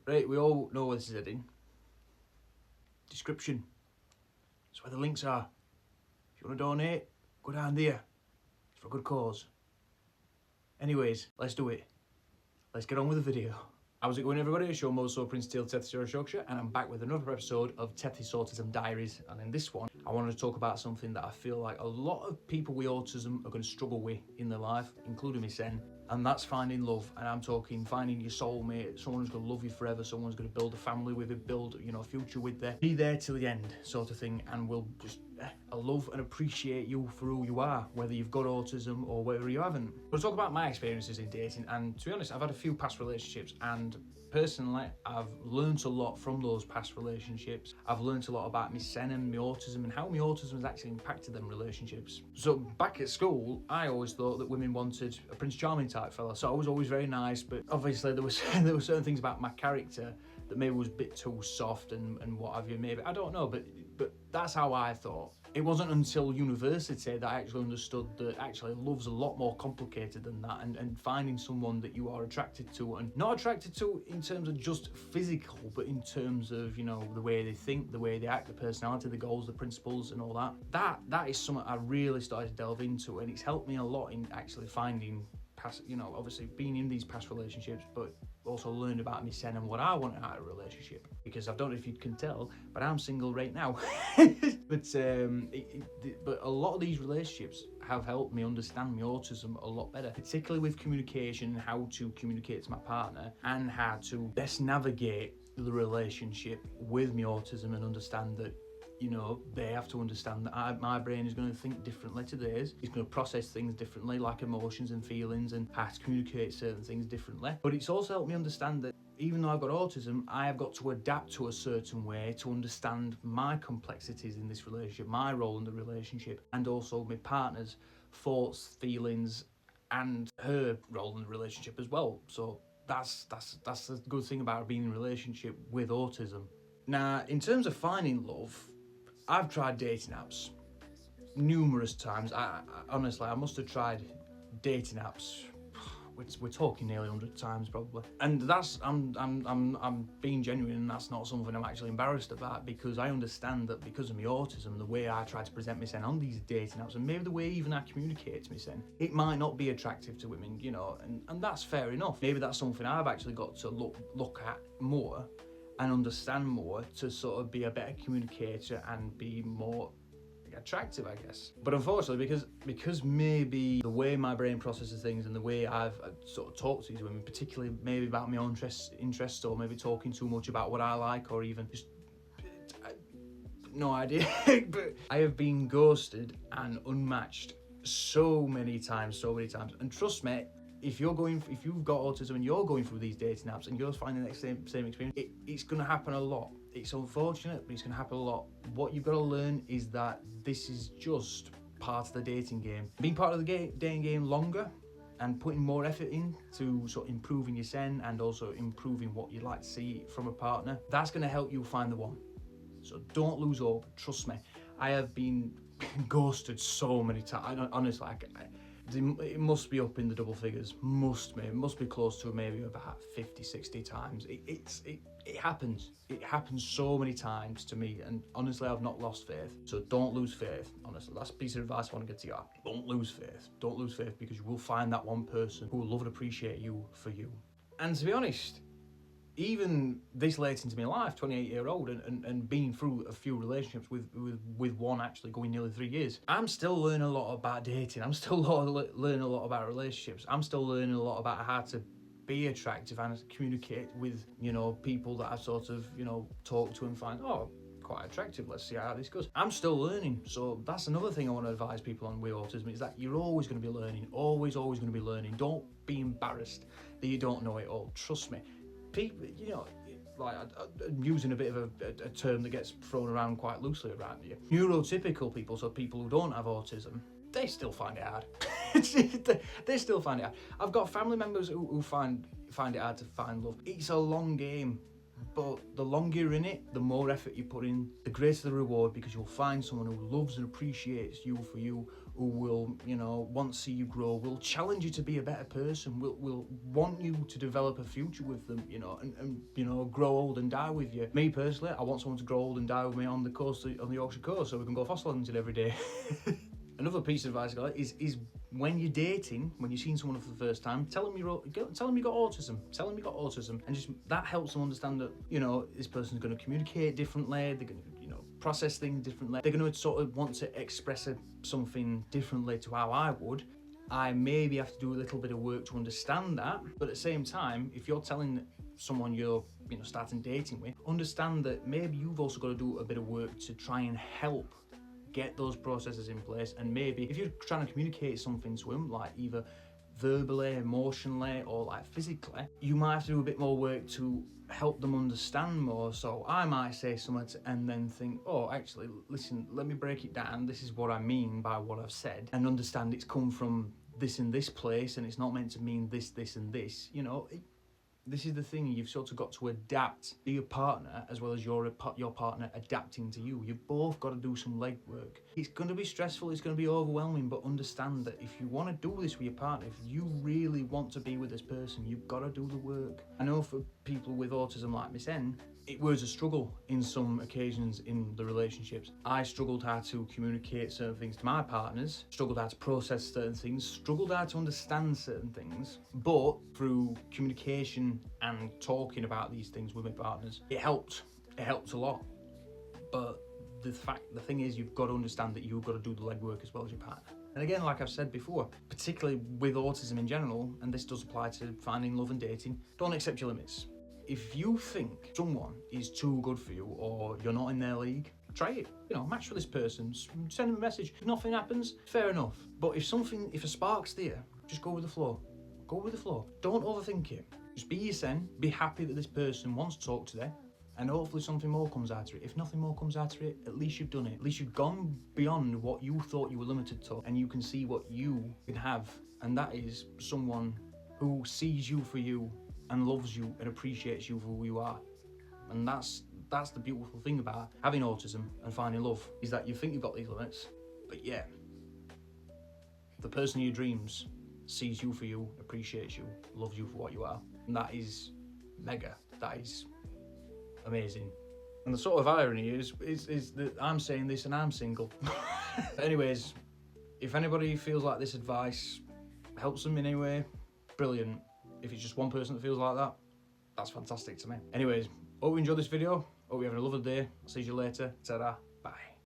Right, we all know where this is heading. Description. That's where the links are. If you want to donate, go down there. It's for a good cause. Anyways, let's do it. Let's get on with the video. How's it going, everybody? It's your Mo Prince Tail TethysAutism, and I'm back with another episode of TethysAutism Diaries. And in this one, I wanted to talk about something that I feel like a lot of people with autism are going to struggle with in their life, including me, Sen. And that's finding love. And I'm talking finding your soulmate, someone who's going to love you forever, someone's going to build a family with you, build, a future with you, be there till the end, sort of thing, and will just love and appreciate you for who you are, whether you've got autism or whether you haven't. We'll talk about my experiences in dating, and to be honest, I've had a few past relationships, and personally, I've learned a lot from those past relationships. I've learned a lot about my sen and my autism and how my autism has actually impacted them relationships. So back at school, I always thought that women wanted a Prince Charming type fella, so I was always very nice, but obviously there were certain things about my character that maybe was a bit too soft and what have you, maybe, I don't know, but that's how I thought. It wasn't until university that I actually understood that actually love's a lot more complicated than that, and finding someone that you are attracted to, and not attracted to in terms of just physical, but in terms of, the way they think, the way they act, the personality, the goals, the principles and all that. That is something I really started to delve into, and it's helped me a lot in actually finding past, obviously being in these past relationships, but also learned about me sen and what I want out of a relationship, because I don't know if you can tell, but I'm single right now. but a lot of these relationships have helped me understand my autism a lot better, particularly with communication, how to communicate to my partner and how to best navigate the relationship with my autism, and understand that they have to understand that my brain is going to think differently to theirs. It's going to process things differently, like emotions and feelings, and how to communicate certain things differently. But it's also helped me understand that even though I've got autism, I have got to adapt to a certain way to understand my complexities in this relationship, my role in the relationship, and also my partner's thoughts, feelings, and her role in the relationship as well. So that's the good thing about being in a relationship with autism. Now, in terms of finding love, I've tried dating apps numerous times. I honestly, I must have tried dating apps. We're talking nearly 100 times probably, and that's I'm being genuine, and that's not something I'm actually embarrassed about, because I understand that because of my autism, the way I try to present myself on these dating apps, and maybe the way even I communicate to myself, it might not be attractive to women, and that's fair enough. Maybe that's something I've actually got to look at more and understand more, to sort of be a better communicator and be more attractive, I guess. But unfortunately, because maybe the way my brain processes things and the way I've sort of talked to these women, particularly maybe about my own interests, or maybe talking too much about what I like, or even just no idea. But I have been ghosted and unmatched so many times, and trust me, if you've got autism and you're going through these dating apps and you're finding that same experience, it's going to happen a lot. It's unfortunate, but it's going to happen a lot. What you've got to learn is that this is just part of the dating game. Being part of the dating game longer and putting more effort into sort of improving your sen, and also improving what you'd like to see from a partner, that's going to help you find the one. So don't lose hope. Trust me, I have been ghosted so many times. Honestly, it must be up in the double figures. It must be close to maybe about 50, 60 times. It happens. It happens so many times to me, and honestly, I've not lost faith. So don't lose faith. Honestly, that's a piece of advice I want to get to you. Don't lose faith. Don't lose faith, because you will find that one person who will love and appreciate you for you. And to be honest, even this late into my life, 28-year-old, and being through a few relationships with one actually going nearly 3 years, I'm still learning a lot about dating. I'm still learning a lot about relationships. I'm still learning a lot about how to be attractive and communicate with, people that I sort of, talk to and find, quite attractive, let's see how this goes. I'm still learning. So that's another thing I want to advise people on with autism, is that you're always going to be learning, always going to be learning. Don't be embarrassed that you don't know it all. Trust me. People, like I'm using a bit of a term that gets thrown around quite loosely around here. Neurotypical people, so people who don't have autism, they still find it hard. They still find it hard. I've got family members who find it hard to find love. It's a long game, but the longer you're in it, the more effort you put in, the greater the reward, because you'll find someone who loves and appreciates you for you, who will, you know, want to see you grow, will challenge you to be a better person, will want you to develop a future with them, you know, and you know, grow old and die with you. Me personally, I want someone to grow old and die with me on the coast, on the Yorkshire coast, so we can go fossilizing every day. Another piece of advice I got is when you're dating, when you're seeing someone for the first time, tell them you got autism. Tell them you got autism, and just that helps them understand that, you know, this person's going to communicate differently. They're going to, you know, process things differently. They're going to sort of want to express something differently to how I would. I maybe have to do a little bit of work to understand that, but at the same time, if you're telling someone you're, you know, starting dating with, understand that maybe you've also got to do a bit of work to try and help get those processes in place. And maybe if you're trying to communicate something to them, like either verbally, emotionally, or like physically, you might have to do a bit more work to help them understand more. So I might say something and then think, oh, actually, listen, let me break it down. This is what I mean by what I've said, and understand it's come from this and this place, and it's not meant to mean this, this, and this. You know, this is the thing, you've sort of got to adapt to your partner as well as your partner adapting to you. You've both got to do some legwork. It's going to be stressful, it's going to be overwhelming, but understand that if you want to do this with your partner, if you really want to be with this person, you've got to do the work. I know for people with autism like Miss N, it was a struggle in some occasions in the relationships. I struggled how to communicate certain things to my partners, struggled how to process certain things, struggled how to understand certain things, but through communication and talking about these things with my partners, it helped a lot. But the thing is, you've got to understand that you've got to do the legwork as well as your partner. And again, like I've said before, particularly with autism in general, and this does apply to finding love and dating, don't accept your limits. If you think someone is too good for you or you're not in their league, try it. You know, match with this person, send them a message. If nothing happens, fair enough. But if a spark's there, just go with the flow. Go with the flow. Don't overthink it. Just be yourself. Be happy that this person wants to talk today, and hopefully something more comes out of it. If nothing more comes out of it, at least you've done it. At least you've gone beyond what you thought you were limited to, and you can see what you can have, and that is someone who sees you for you and loves you and appreciates you for who you are. And that's the beautiful thing about having autism and finding love, is that you think you've got these limits, but yeah, the person of your dreams sees you for you, appreciates you, loves you for what you are. And that is mega. That is amazing. And the sort of irony is that I'm saying this and I'm single. Anyways, if anybody feels like this advice helps them in any way, brilliant. If it's just one person that feels like that, that's fantastic to me. Anyways, hope you enjoyed this video. Hope you're having a lovely day. I'll see you later. Ta-da.